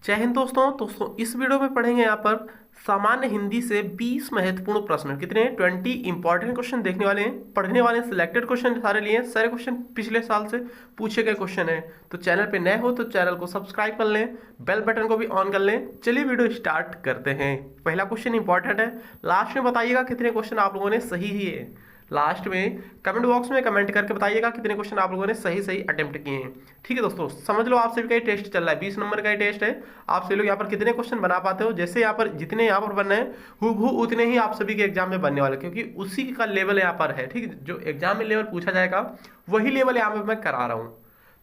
जय हिंद दोस्तों इस वीडियो में पढ़ेंगे यहाँ पर सामान्य हिंदी से 20 महत्वपूर्ण प्रश्न। कितने 20 इंपॉर्टेंट क्वेश्चन देखने वाले हैं, पढ़ने वाले हैं। सिलेक्टेड क्वेश्चन सारे लिए, सारे क्वेश्चन पिछले साल से पूछे गए क्वेश्चन है। तो चैनल पे नए हो तो चैनल को सब्सक्राइब कर लें, बेल बटन को भी ऑन कर लें। चलिए वीडियो स्टार्ट करते हैं। पहला क्वेश्चन इंपॉर्टेंट है, लास्ट में बताइएगा कितने क्वेश्चन आप लोगों ने सही ही है। लास्ट में कमेंट बॉक्स में कमेंट करके बताइएगा कितने क्वेश्चन आप लोगों ने सही सही अटेम्प्ट किए हैं। ठीक है दोस्तों, समझ लो आप सभी का ये टेस्ट चल रहा है, 20 नंबर का ये टेस्ट है। आप सभी लोग यहाँ पर कितने क्वेश्चन बना पाते हो, जैसे यहाँ पर जितने यहाँ पर बनने हैं हूबहू उतने ही आप सभी के एग्जाम में बनने वाले, क्योंकि उसी का लेवल यहाँ पर है। ठीक है, जो एग्जाम में लेवल पूछा जाएगा वही लेवल यहाँ पर मैं करा रहा हूँ।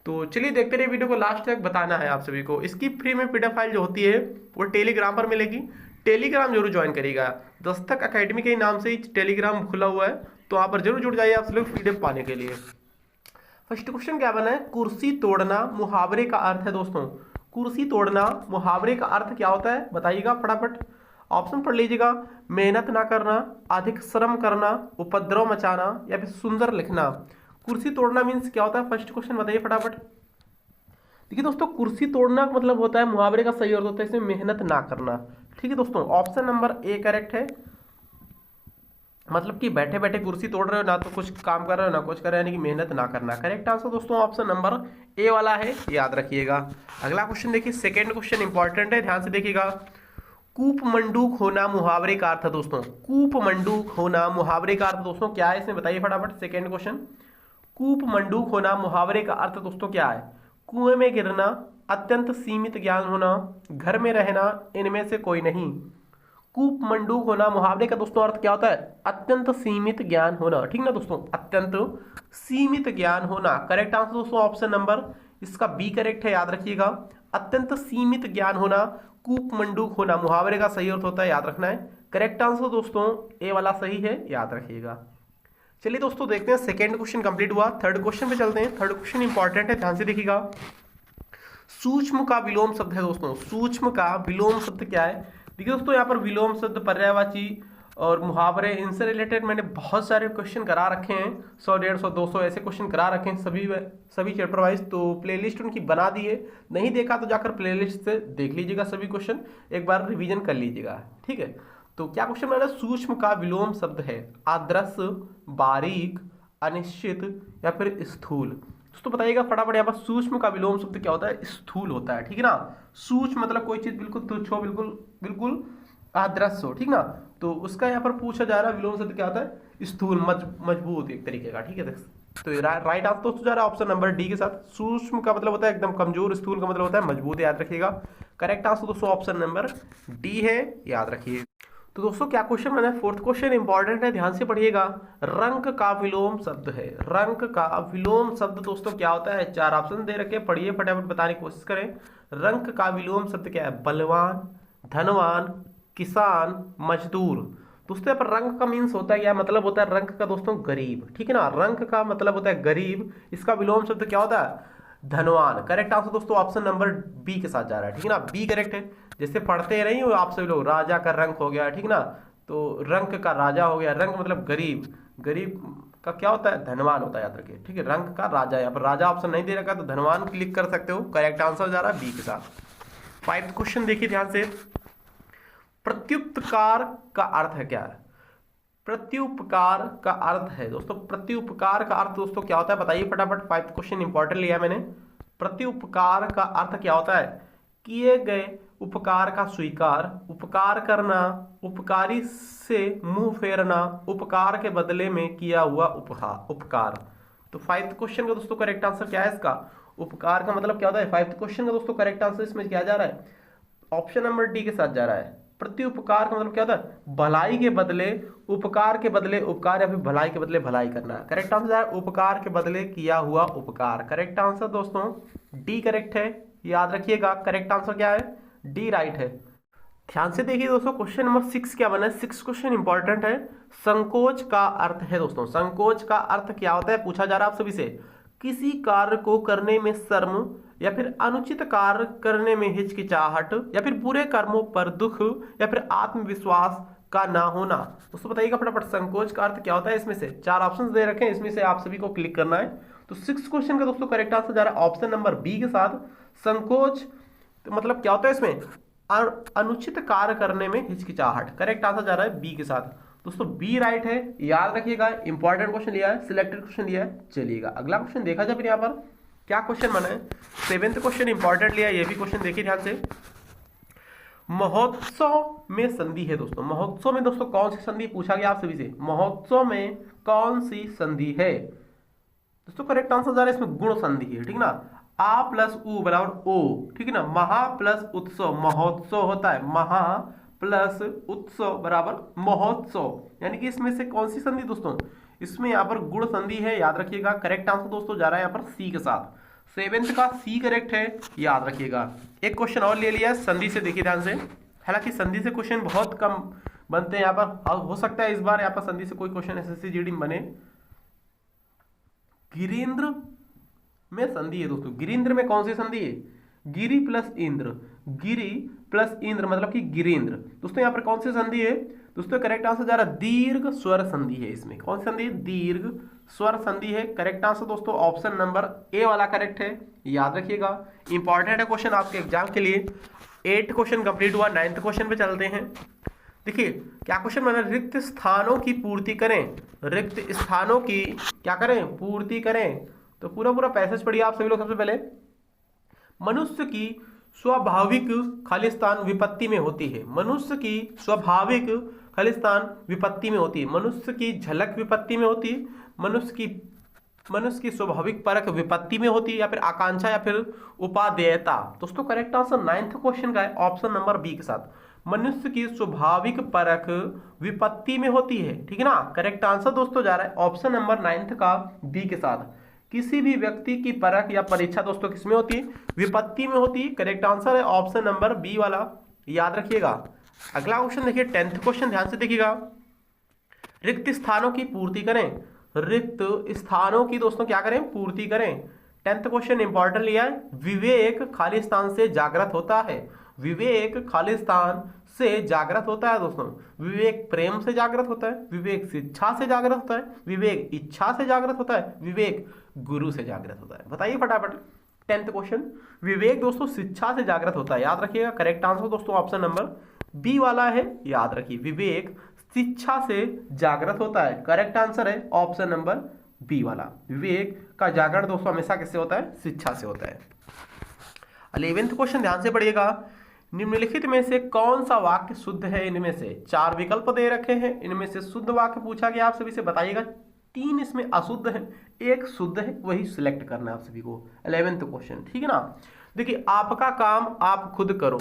तो चलिए देखते रहिए वीडियो को, लास्ट तक बताना है आप सभी को। इसकी फ्री में पीडीएफ फाइल जो होती है वो टेलीग्राम पर मिलेगी। टेलीग्राम जरूर ज्वाइन करिएगा, दस्तक अकेडमी के नाम से ही टेलीग्राम खुला हुआ है, तो वहां पर जरूर जुड़ जाइए आप लोग पीडीएफ पाने के लिए। फर्स्ट क्वेश्चन क्या बना है, कुर्सी तोड़ना मुहावरे का अर्थ है। दोस्तों कुर्सी तोड़ना मुहावरे का अर्थ क्या होता है बताइएगा फटाफट। ऑप्शन पढ़ लीजिएगा, मेहनत ना करना, अधिक श्रम करना, उपद्रव मचाना या फिर सुंदर लिखना। कुर्सी तोड़ना मीन्स क्या होता है, फर्स्ट क्वेश्चन बताइए फटाफट। देखिए दोस्तों, कुर्सी तोड़ना का मतलब होता है, मुहावरे का सही अर्थ होता है इसमें मेहनत ना करना। ठीक है दोस्तों, ऑप्शन नंबर ए करेक्ट है। मतलब कि बैठे बैठे कुर्सी तोड़ रहे हो, ना तो कुछ काम कर रहे हो ना कुछ कर रहे हो, यानी कि मेहनत ना करना। करेक्ट आंसर दोस्तों ऑप्शन नंबर ए वाला है, याद रखिएगा। अगला क्वेश्चन देखिए, सेकंड क्वेश्चन इंपॉर्टेंट है, ध्यान से देखिएगा। कूप मंडूक होना मुहावरे का अर्थ है। दोस्तों कूप मंडूक होना मुहावरे का अर्थ दोस्तों क्या है, इसमें बताइए फटाफट। सेकेंड क्वेश्चन, कूप मंडूक होना मुहावरे का अर्थ दोस्तों क्या है। कुएं में गिरना, अत्यंत सीमित ज्ञान होना, घर में रहना, इनमें से कोई नहीं। कूप मंडूक होना मुहावरे का दोस्तों अर्थ क्या होता है, अत्यंत सीमित ज्ञान होना। ठीक ना दोस्तों, अत्यंत सीमित ज्ञान होना। करेक्ट आंसर दोस्तों ऑप्शन नंबर इसका बी करेक्ट है, याद रखिएगा। अत्यंत सीमित ज्ञान होना, कूप मंडूक होना मुहावरे का सही अर्थ होता है, याद रखना है। करेक्ट आंसर दोस्तों ए वाला सही है, याद रखिएगा। चलिए दोस्तों देखते हैं, सेकेंड क्वेश्चन कंप्लीट हुआ, थर्ड क्वेश्चन पे चलते हैं। थर्ड क्वेश्चन इंपॉर्टेंट है, ध्यान से देखिएगा। सूक्ष्म का विलोम शब्द है। दोस्तों सूक्ष्म का विलोम शब्द क्या है। देखिए दोस्तों, यहाँ पर विलोम शब्द, पर्यायवाची और मुहावरे, इनसे रिलेटेड मैंने बहुत सारे क्वेश्चन करा रखे हैं, 100 150 200 ऐसे क्वेश्चन करा रखे हैं सभी चैप्टर वाइज। तो प्लेलिस्ट उनकी बना दी है, नहीं देखा तो जाकर प्लेलिस्ट से देख लीजिएगा, सभी क्वेश्चन एक बार रिवीजन कर लीजिएगा। ठीक है, तो क्या क्वेश्चन बना, सूक्ष्म का विलोम शब्द है अदृश्य, बारीक, अनिश्चित या फिर स्थूल। दोस्तों बताइएगा फटाफट, यहाँ पर सूक्ष्म का विलोम शब्द क्या होता है, स्थूल होता है। ठीक है ना, सूक्ष्म मतलब कोई चीज बिल्कुल तुच्छ हो, बिल्कुल बिल्कुल अदृश्य हो। ठीक ना, तो उसका यहाँ पर पूछा जा रहा है विलोम शब्द क्या होता है, स्थूल, मजबूत एक तरीके का। ठीक है, तो राइट आंसर दोस्तों जा रहा है ऑप्शन नंबर डी के साथ। सूक्ष्म का मतलब होता है एकदम कमजोर, स्थूल का मतलब होता है मजबूत, याद रखिएगा। करेक्ट आंसर दोस्तों ऑप्शन नंबर डी है, याद रखिए। तो दोस्तों क्या क्वेश्चन बना है, फोर्थ क्वेश्चन इंपॉर्टेंट है, ध्यान से पढ़िएगा। रंक का विलोम शब्द है। रंक का विलोम शब्द दोस्तों क्या होता है, चार ऑप्शन दे रखे, पढ़िए फटाफट बताने की कोशिश करें। रंक का विलोम शब्द क्या है, बलवान, धनवान, किसान, मजदूर। दोस्तों यहाँ पर रंक का मीन्स होता है क्या, मतलब होता है रंक का दोस्तों गरीब। ठीक है ना, रंक का मतलब होता है गरीब, इसका विलोम शब्द क्या होता है, धनवान। करेक्ट आंसर दोस्तों ऑप्शन नंबर बी के साथ जा रहा है। ठीक है ना, बी करेक्ट है। जैसे पढ़ते नहीं हो आप सभी लोग, राजा का रंक हो गया। ठीक ना, तो रंक का राजा हो गया, रंक मतलब गरीब, गरीब का क्या होता है, धनवान होता है, याद रखिए। ठीक है, रंक का राजा, यहाँ पर राजा ऑप्शन नहीं दे रखा तो धनवान क्लिक कर सकते हो। करेक्ट आंसर जा रहा है बी के साथ। फाइव क्वेश्चन देखिए ध्यान से, प्रत्युपकार का अर्थ है क्या है। प्रत्युपकार का अर्थ है दोस्तों, प्रत्युपकार का अर्थ दोस्तों क्या होता है बताइए फटाफट। फाइव क्वेश्चन इंपॉर्टेंट लिया मैंने। प्रत्युपकार का अर्थ क्या होता है, किए गए उपकार का स्वीकार, उपकार करना, उपकारी से मुंह फेरना, उपकार के बदले में किया हुआ उपकार। तो फाइव क्वेश्चन का दोस्तों करेक्ट आंसर क्या है इसका, उपकार का मतलब क्या होता है। फाइव क्वेश्चन का दोस्तों करेक्ट आंसर इसमें क्या जा रहा है, ऑप्शन नंबर डी के साथ जा रहा है। प्रत्युपकार का मतलब क्या होता है, भलाई के बदले उपकार के बदले उपकार, या फिर भलाई के बदले भलाई करना। करेक्ट आंसर है उपकार के बदले किया हुआ उपकार। करेक्ट आंसर दोस्तों डी करेक्ट है, याद रखिएगा। करेक्ट आंसर क्या है, डी राइट है। ध्यान से देखिए दोस्तों, क्वेश्चन नंबर 6 क्या बना है, 6 क्वेश्चन इंपॉर्टेंट है। संकोच का अर्थ है। दोस्तों संकोच का अर्थ क्या होता है पूछा जा रहा है आप सभी से, किसी कार्य को करने में शर्म या फिर अनुचित कार्य करने में हिचकिचाहट या फिर बुरे कर्मों पर दुख या फिर आत्मविश्वास का ना होना। दोस्तों बताइएगा फटाफट, संकोच का अर्थ क्या होता है। इसमें से चार ऑप्शंस दे रखे हैं, इसमें से आप सभी को क्लिक करना है। तो 6 क्वेश्चन का दोस्तों करेक्ट आंसर जा रहा है ऑप्शन नंबर बी के साथ। संकोच तो मतलब क्या होता है इसमें, अनुचित कार्य करने में हिचकिचाहट। करेक्ट आंसर जा रहा है बी के साथ। दोस्तों बी राइट है, याद रखिएगा। इंपॉर्टेंट क्वेश्चन लिया है, सिलेक्टेड क्वेश्चन लिया है। चलिएगा अगला क्वेश्चन देखा जाए। फिर यहाँ पर क्या क्वेश्चन बना है, 7th क्वेश्चन इंपॉर्टेंट लिया है, ये भी क्वेश्चन देखिए ध्यान से। महोत्सव में संधि है दोस्तों, महोत्सव में दोस्तों कौन सी संधि पूछा गया आप सभी से, महोत्सव में कौन सी संधि है दोस्तों। करेक्ट आंसर जा रहा है इसमें गुण संधि है, ठीक ना। आ प्लस उ बराबर ओ, ठीक है ना। महा प्लस उत्सव, महोत्सव होता है, महा प्लस उत्सव बराबर महोत्सव, यानी कि इसमें से कौन सी संधि दोस्तों, इसमें यहाँ पर गुण संधि है, याद रखिएगा। करेक्ट आंसर दोस्तों जा रहा है यहाँ पर सी के साथ। 7th का सी करेक्ट है, याद रखिएगा। एक क्वेश्चन और ले लिया संधि से, देखिए ध्यान से। हालांकि संधि से क्वेश्चन बहुत कम बनते हैं यहाँ पर, हो सकता है इस बार यहाँ पर संधि से कोई क्वेश्चन एसएससी जीडी में बने। गिरीन्द्र में संधि है दोस्तों, गिरीन्द्र में कौन सी संधि है, गिरी प्लस इंद्र, गिरी प्लस इंद्र मतलब कि गिरीन्द्र। दोस्तों यहाँ पर कौन सी संधि है दोस्तों, करेक्ट आंसर जा रहा है दीर्घ स्वर संधि है। इसमें कौन सी संधि है, दीर्घ स्वर संधि है। करेक्ट आंसर दोस्तों ऑप्शन नंबर ए वाला करेक्ट है, याद रखिएगा। इंपॉर्टेंट है क्वेश्चन आपके एग्जाम के लिए। 8 क्वेश्चन कंप्लीट हुआ, 9th क्वेश्चन पे चलते हैं। देखिए क्या क्वेश्चन बना, रिक्त स्थानों की पूर्ति करें, रिक्त स्थानों की क्या करें, पूर्ति करें। तो पूरा पूरा पैसेज पढ़िए आप सभी लोग। सबसे पहले, मनुष्य की स्वाभाविक खालिस्तान विपत्ति में होती है, मनुष्य की स्वाभाविक खालिस्तान विपत्ति में होती है, मनुष्य की झलक विपत्ति में होती है, मनुष्य की स्वाभाविक परख विपत्ति में होती है, या फिर आकांक्षा या फिर उपादेयता। दोस्तों करेक्ट आंसर 9th क्वेश्चन का है ऑप्शन नंबर बी के साथ, मनुष्य की स्वाभाविक परख विपत्ति में होती है, ठीक है ना। करेक्ट आंसर दोस्तों जा रहा है ऑप्शन नंबर 9th का बी के साथ। किसी भी व्यक्ति की परख या परीक्षा दोस्तों किसमें होती है, विपत्ति में होती है। करेक्ट आंसर है ऑप्शन नंबर बी वाला, याद रखिएगा। अगला क्वेश्चन देखिए 10th क्वेश्चन, ध्यान से देखिएगा। रिक्त स्थानों की पूर्ति करें, रिक्त स्थानों की दोस्तों क्या करें, पूर्ति करें। 10th क्वेश्चन इंपॉर्टेंट लिया है, विवेक खालिस्तान से जागृत होता है, विवेक खालिस्तान से जागृत होता है दोस्तों। विवेक प्रेम से जागृत होता है, विवेक शिक्षा से जागृत होता है, विवेक इच्छा से जागृत होता है, विवेक गुरु से जागृत होता है। बताइए फटाफट। 10th क्वेश्चन, विवेक दोस्तों शिक्षा से जागृत होता है, याद रखिएगा। करेक्ट आंसर दोस्तों ऑप्शन नंबर बी वाला है, याद रखिए। विवेक शिक्षा से जागृत होता है, करेक्ट आंसर है ऑप्शन नंबर बी वाला। विवेक का जागरण दोस्तों हमेशा किससे होता है, शिक्षा से होता है। 11th क्वेश्चन ध्यान से पढ़िएगा। निम्नलिखित में से कौन सा वाक्य शुद्ध है, इनमें से 4 विकल्प दे रखे हैं, इनमें से शुद्ध वाक्य पूछा गया आप सभी से, बताइएगा। 3 इसमें अशुद्ध है, 1 शुद्ध है, वही सिलेक्ट करना है आप सभी को। 11th क्वेश्चन, ठीक है ना। देखिए आपका काम आप खुद करो,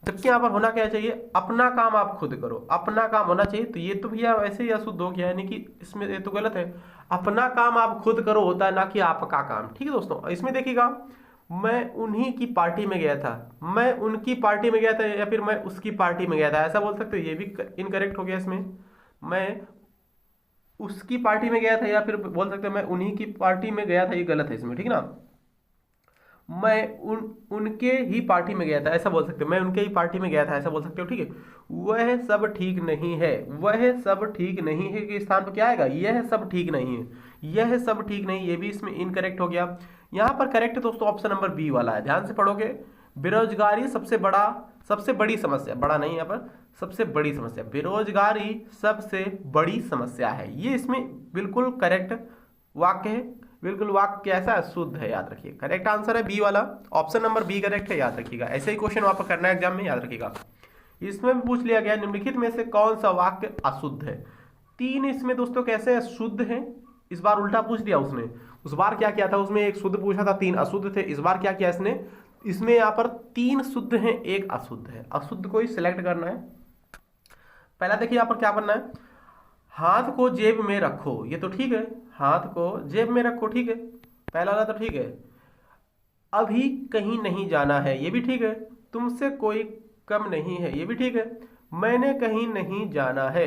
जबकि यहाँ पर होना क्या चाहिए, अपना काम आप खुद करो, अपना काम होना चाहिए। तो ये तो भैया वैसे ही अशुद्ध हो गया, यानी कि इसमें ये तो गलत है। अपना काम आप खुद करो होता है, ना कि आपका काम, ठीक है दोस्तों। इसमें देखिएगा, मैं उन्हीं की पार्टी में गया था, मैं उनकी पार्टी में गया था, या फिर मैं उसकी पार्टी में गया था, ऐसा बोल सकते हो, ये भी इनकरेक्ट हो गया इसमें। मैं उसकी पार्टी में गया था, या फिर बोल सकते हो मैं उन्हीं की पार्टी में गया था, ये गलत है इसमें, ठीक ना। मैं उनके ही पार्टी में गया था, ऐसा बोल सकते हो। मैं उनके ही पार्टी में गया था, ऐसा बोल सकते हो, ठीक है। वह सब ठीक नहीं है, वह सब ठीक नहीं है के स्थान पर क्या आएगा, यह सब ठीक नहीं है, यह सब ठीक नहीं, ये भी इसमें इनकरेक्ट हो गया। यहाँ पर करेक्ट दोस्तों ऑप्शन नंबर बी वाला है, ध्यान से पढ़ोगे। बेरोजगारी सबसे बड़ी समस्या, बड़ा नहीं यहाँ पर, सबसे बड़ी समस्या, बेरोजगारी सबसे बड़ी समस्या है, ये इसमें बिल्कुल करेक्ट वाक्य है। बिल्कुल वाक्य कैसा है, शुद्ध है, याद रखिए। करेक्ट आंसर है बी वाला, ऑप्शन नंबर बी करेक्ट है, याद रखिएगा। ऐसे ही क्वेश्चन वहां पर करना है एग्जाम में, याद रखिएगा। इसमें भी पूछ लिया गया, निम्नलिखित में से कौन सा वाक्य अशुद्ध है। 3 इसमें दोस्तों कैसे शुद्ध है, इस बार उल्टा पूछ दिया उसने। उस बार क्या किया था, उसमें 1 शुद्ध पूछा था, 3 अशुद्ध थे। इस बार क्या किया इसने, इसमें यहाँ पर 3 शुद्ध है, 1 अशुद्ध है। अशुद्ध को ही सिलेक्ट करना है। पहला देखिए यहाँ पर क्या करना है, हाथ को जेब में रखो, ये तो ठीक है, हाथ को जेब में रखो, ठीक है, पहला वाला तो ठीक है। अभी कहीं नहीं जाना है, ये भी ठीक है। तुमसे कोई कम नहीं है, ये भी ठीक है। मैंने कहीं नहीं जाना है,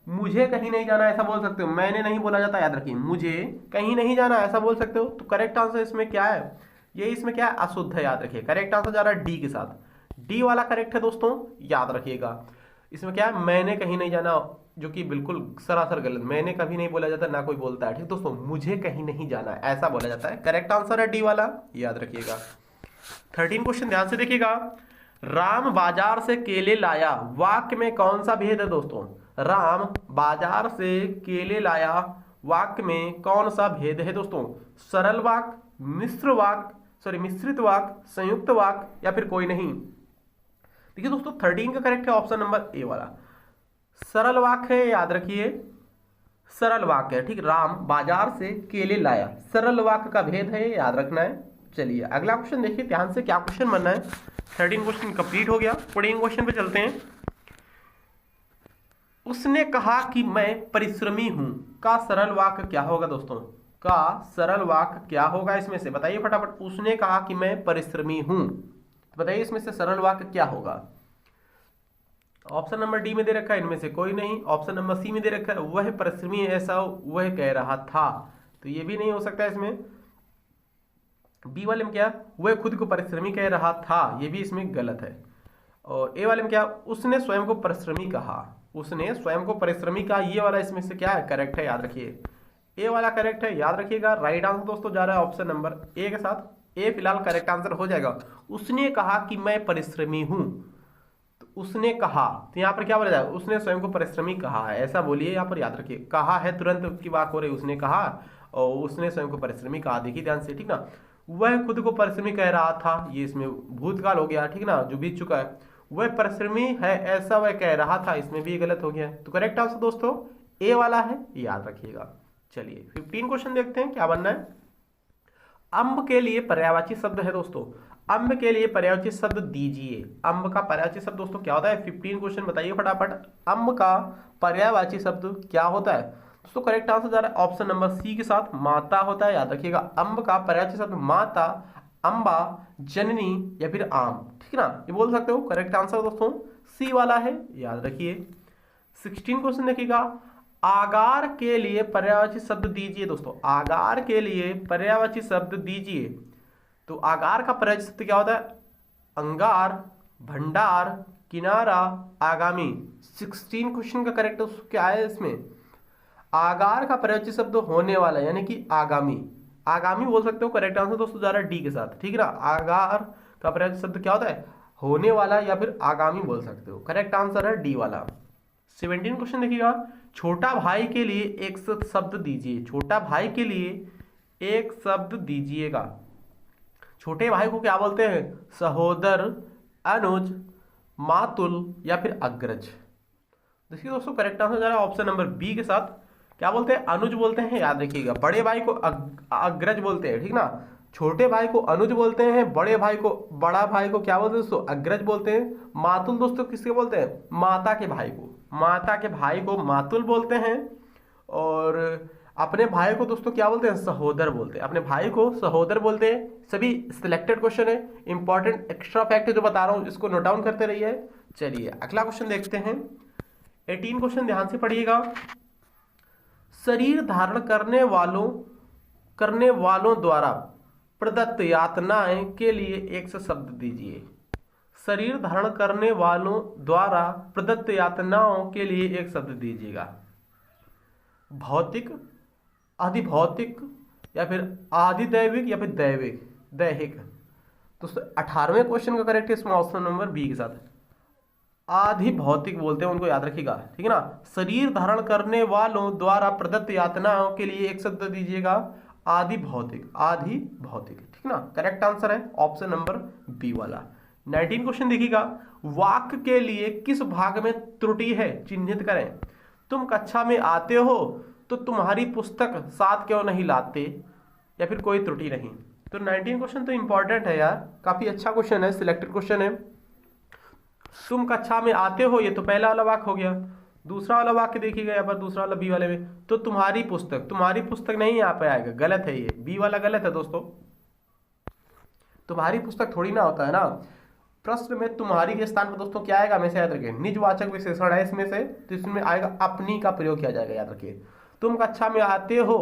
मुझे कहीं नहीं जाना, ऐसा बोल सकते हो। मैंने नहीं बोला जाता, याद रखिए, मुझे कहीं नहीं जाना ऐसा बोल सकते हो। तो करेक्ट आंसर इसमें क्या है, ये इसमें क्या है, अशुद्ध है, याद रखिए। करेक्ट आंसर जा रहा है डी के साथ, डी वाला करेक्ट है दोस्तों, याद रखिएगा। इसमें क्या है, मैंने कहीं नहीं जाना, जो कि बिल्कुल सरासर गलत। मैंने कभी नहीं बोला जाता, ना कोई बोलता है, ठीक दोस्तों। मुझे कहीं नहीं जाना ऐसा बोला जाता है। करेक्ट आंसर है डी वाला, याद रखिएगा। 13 क्वेश्चन ध्यान से देखिएगा। राम बाजार से केले लाया, वाक्य में कौन सा भेद है दोस्तों? राम बाजार से केले लाया, वाक्य में कौन सा भेद है दोस्तों? सरल वाक्य, मिश्र वाक्य, सॉरी मिश्रित वाक्य, संयुक्त वाक्य, या फिर कोई नहीं? देखिए दोस्तों 13 का करेक्ट है ऑप्शन नंबर ए वाला, सरल वाक्य है, याद रखिए सरल वाक्य है। ठीक, राम बाजार से केले लाया, सरल वाक्य का भेद है, याद रखना है। चलिए अगला क्वेश्चन देखिए ध्यान से, क्या क्वेश्चन बनना है। 13 क्वेश्चन कंप्लीट हो गया, 14 क्वेश्चन पे चलते हैं। उसने कहा कि मैं परिश्रमी हूं का सरल वाक्य क्या होगा दोस्तों? का सरल वाक्य क्या होगा इसमें से? बताइए फटाफट। उसने कहा कि मैं परिश्रमी हूं, तो बताइए इसमें से सरल वाक्य क्या होगा? ऑप्शन नंबर डी में दे रखा है इनमें से कोई नहीं, ऑप्शन नंबर सी में दे रखा है वह परिश्रमी ऐसा वह कह रहा था, तो ये भी नहीं हो सकता इसमें। बी वाले में क्या, वह खुद को परिश्रमी कह रहा था, ये भी इसमें गलत है। और ए वाले में क्या, उसने स्वयं को परिश्रमी कहा, उसने स्वयं को परिश्रमी कहा, ये वाला इसमें से क्या है, करेक्ट है, याद रखिए ए वाला करेक्ट है, याद रखिएगा। राइट आंसर दोस्तों जा रहा है ऑप्शन नंबर ए के साथ, ए फिलहाल करेक्ट आंसर हो जाएगा। उसने कहा कि मैं परिश्रमी हूं, तो उसने कहा, तो यहाँ पर क्या बोला जाए, उसने स्वयं को परिश्रमी कहा है, ऐसा बोलिए यहाँ पर, याद रखिए कहा है तुरंत की बात हो रही, उसने कहा और उसने स्वयं को परिश्रमी कहा, देखिए ध्यान से, ठीक ना। वह खुद को परिश्रमी कह रहा था, ये इसमें भूतकाल हो गया, ठीक ना, जो बीत चुका है। वह परिश्रमी है ऐसा वह कह रहा था, इसमें भी गलत हो गया, तो करेक्ट आंसर दोस्तों ए वाला है, याद रखिएगा। चलिए 15 क्वेश्चन देखते हैं क्या बनना है। अम्ब के लिए पर्यायवाची शब्द है दोस्तों, अम्ब के लिए पर्यायवाची शब्द दीजिए। अम्ब का पर्यायवाची शब्द दोस्तों क्या होता है? 15 क्वेश्चन बताइए फटाफट। अम्ब का पर्यायवाची शब्द क्या होता है दोस्तों? करेक्ट आंसर जा रहा है ऑप्शन नंबर सी के साथ, माता होता है, याद रखिएगा। अम्ब का पर्यायवाची शब्द माता, अम्बा, जननी, या फिर आम, ठीक ना, ये बोल सकते हो। करेक्ट आंसर दोस्तों सी वाला है, याद रखिए। 16 क्वेश्चन देखिएगा, आगार के लिए पर्यायवाची शब्द दीजिए दोस्तों। आगार के लिए पर्यायवाची शब्द दीजिए, तो आगार का पर्यायवाची शब्द क्या होता है? अंगार, भंडार, किनारा, आगामी। 16 क्वेश्चन का करेक्ट क्या है इसमें? आगार का पर्यायवाची शब्द होने वाला, यानी कि आगामी, आगामी बोल सकते हो। करेक्ट आंसर दोस्तों जा रहा है डी के साथ, ठीक है ना। आगार का पर्यायवाची शब्द क्या होता है? होने वाला या फिर आगामी बोल सकते हो। करेक्ट आंसर है डी वाला। 17 क्वेश्चन देखिएगा, छोटा भाई के लिए एक शब्द दीजिए। छोटा भाई के लिए एक शब्द दीजिएगा। छोटे भाई को क्या बोलते हैं? सहोदर, अनुज, मातुल, या फिर अग्रज। देखिए दोस्तों करेक्ट आंसर जा रहा है ऑप्शन नंबर बी के साथ, क्या बोलते हैं? अनुज बोलते हैं, याद रखिएगा। बड़े भाई को अग्रज बोलते हैं, ठीक ना। छोटे भाई को अनुज बोलते हैं, बड़ा भाई को क्या बोलते हैं दोस्तों? अग्रज बोलते हैं। मातुल दोस्तों किसके बोलते हैं? माता के भाई को, माता के भाई को मातुल बोलते हैं। और अपने भाई को दोस्तों क्या बोलते हैं? सहोदर बोलते हैं। अपने भाई को सहोदर बोलते हैं। सभी सिलेक्टेड क्वेश्चन है, इंपॉर्टेंट एक्स्ट्रा फैक्ट जो बता रहा हूं इसको नोट डाउन करते रहिए। चलिए अगला क्वेश्चन देखते हैं। 18 क्वेश्चन ध्यान से पढ़िएगा। शरीर धारण करने वालों द्वारा प्रदत्त यातनाएं के लिए एक से शब्द दीजिए। शरीर धारण करने वालों द्वारा प्रदत्त यातनाओं के लिए एक शब्द दीजिएगा। भौतिक, अधिभौतिक, या फिर आधिदैविक, या फिर दैहिक। तो 18वें क्वेश्चन का करेक्ट है इसमें ऑप्शन नंबर बी के साथ, आधिभौतिक बोलते हैं उनको, याद रखिएगा, ठीक है ना। शरीर धारण करने वालों द्वारा प्रदत्त यातनाओं के लिए एक शब्द दीजिएगा, आधिभौतिक, ठीक ना। करेक्ट आंसर है ऑप्शन नंबर बी वाला। 19 क्वेश्चन देखिएगा, वाक्य के लिए किस भाग में त्रुटि है चिन्हित करें। तुम कक्षा में आते हो तो तुम्हारी पुस्तक साथ क्यों नहीं लाते, या फिर कोई त्रुटि नहीं। तो 19 क्वेश्चन तो इंपॉर्टेंट है यार, काफी अच्छा क्वेश्चन है, सिलेक्टेड क्वेश्चन है। तुम कक्षा में आते हो, ये तो पहला वाला वाक्य हो गया। दूसरा वाला वाक्य देखिएगा यहाँ पर, दूसरा वाला बी वाले में, तो तुम्हारी पुस्तक नहीं यहाँ पे आएगा, गलत है ये, बी वाला गलत है दोस्तों। तुम्हारी पुस्तक थोड़ी ना होता है ना। प्रश्न में तुम्हारी के स्थान पर दोस्तों क्या आएगा, हमेशा याद रखिए, निजवाचक विशेषण है इसमें से, तो इसमें आएगा अपनी का प्रयोग किया जाएगा, याद रखिए। तुम कक्षा में आते हो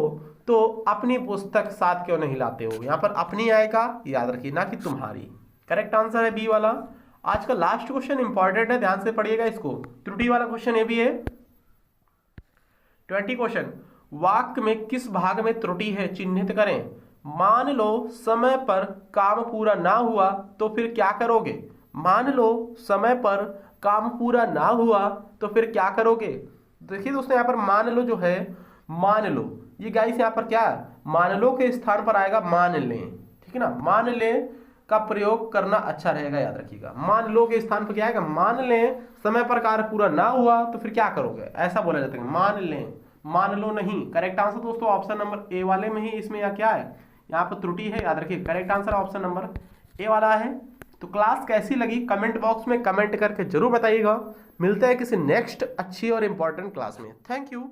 तो अपनी पुस्तक साथ क्यों नहीं लाते हो, यहाँ पर अपनी आएगा, याद रखिए, ना कि तुम्हारी। करेक्ट आंसर है बी वाला। आज का लास्ट क्वेश्चन इंपॉर्टेंट है, ध्यान से पढ़िएगा इसको, त्रुटि वाला क्वेश्चन ये भी है। 20 क्वेश्चन, वाक्य में किस भाग में त्रुटि है चिन्हित करें। मान लो समय पर काम पूरा ना हुआ तो फिर क्या करोगे। मान लो समय पर काम पूरा ना हुआ तो फिर क्या करोगे। देखिए दोस्तों यहाँ पर मान लो जो है, मान लो ये गाइस यहाँ पर क्या है, मान लो के स्थान पर आएगा मान लें, ठीक है ना। मान लें का प्रयोग करना अच्छा रहेगा, याद रखिएगा। मान लो के स्थान पर क्या आएगा, मान लें समय पर कार्य पूरा ना हुआ तो फिर क्या करोगे, ऐसा बोला जाता है। मान लें, मान लो नहीं। करेक्ट आंसर दोस्तों ऑप्शन नंबर ए वाले में ही, इसमें यहाँ क्या है, यहाँ पर त्रुटि है, याद रखिए। Correct answer option number A वाला है। तो क्लास कैसी लगी कमेंट बॉक्स में कमेंट करके जरूर बताइएगा। मिलते हैं किसी नेक्स्ट अच्छी और इंपॉर्टेंट क्लास में। Thank you.